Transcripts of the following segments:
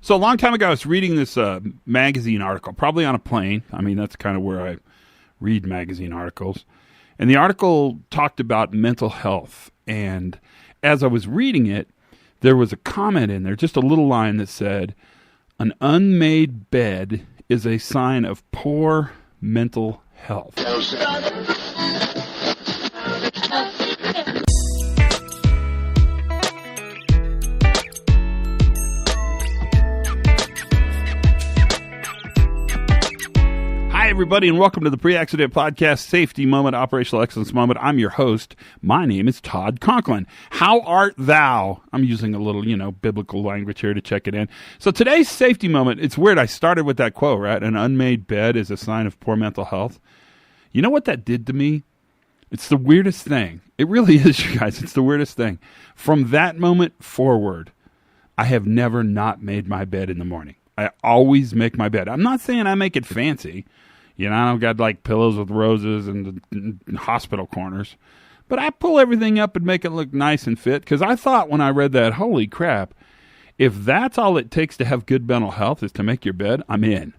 So a long time ago, I was reading this magazine article, probably on a plane. I mean, that's kind of where I read magazine articles. And the article talked about mental health. And as I was reading it, there was a comment in there, just a little line that said, "An unmade bed is a sign of poor mental health." Hi, everybody, and welcome to the Pre-Accident Podcast, Safety Moment, Operational Excellence Moment. I'm your host. My name is Todd Conklin. How art thou? I'm using a little, biblical language here to check it in. So today's safety moment, it's weird. I started with that quote, right? An unmade bed is a sign of poor mental health. You know what that did to me? It's the weirdest thing. It really is, you guys. It's the weirdest thing. From that moment forward, I have never not made my bed in the morning. I always make my bed. I'm not saying I make it fancy. I don't got like pillows with roses and hospital corners. But I pull everything up and make it look nice and fit. Because I thought when I read that, holy crap, if that's all it takes to have good mental health is to make your bed, I'm in.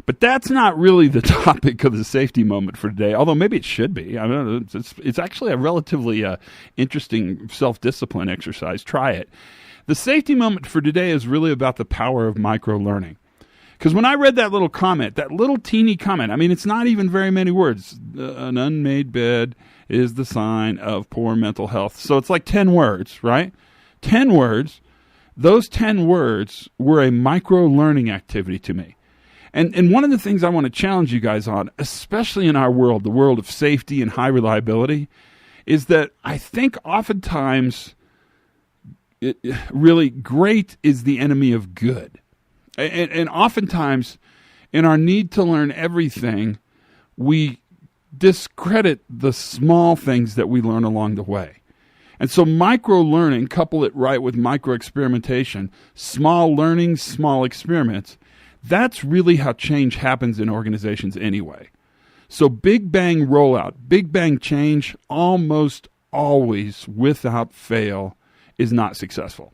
But that's not really the topic of the safety moment for today, although maybe it should be. I don't know, it's actually a relatively interesting self-discipline exercise. Try it. The safety moment for today is really about the power of micro-learning. Because when I read that little comment, that little teeny comment, I mean, it's not even very many words. An unmade bed is the sign of poor mental health. So it's like 10 words, right? 10 words. Those 10 words were a micro-learning activity to me. And one of the things I want to challenge you guys on, especially in our world, the world of safety and high reliability, is that I think oftentimes really great is the enemy of good. And oftentimes, in our need to learn everything, we discredit the small things that we learn along the way. And so micro-learning, couple it right with micro-experimentation, small learning, small experiments, that's really how change happens in organizations anyway. So big bang rollout, big bang change, almost always, without fail, is not successful.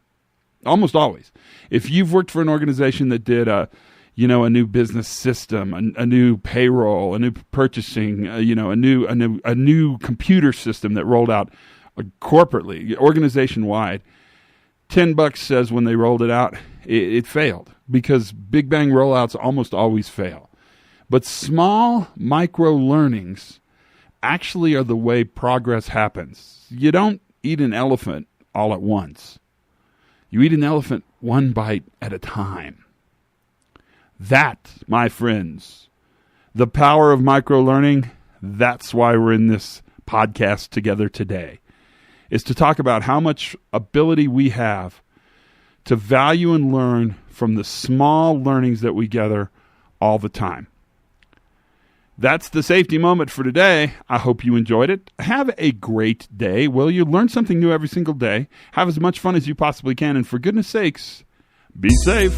Almost always. If you've worked for an organization that did a new business system, a new payroll, a new purchasing, a new computer system that rolled out corporately, organization wide, $10 says when they rolled it out, it failed because big bang rollouts almost always fail. But small micro learnings actually are the way progress happens. You don't eat an elephant all at once. You eat an elephant one bite at a time. That, my friends, the power of micro-learning, that's why we're in this podcast together today, is to talk about how much ability we have to value and learn from the small learnings that we gather all the time. That's the safety moment for today. I hope you enjoyed it. Have a great day. Will you? Learn something new every single day. Have as much fun as you possibly can. And for goodness sakes, be safe.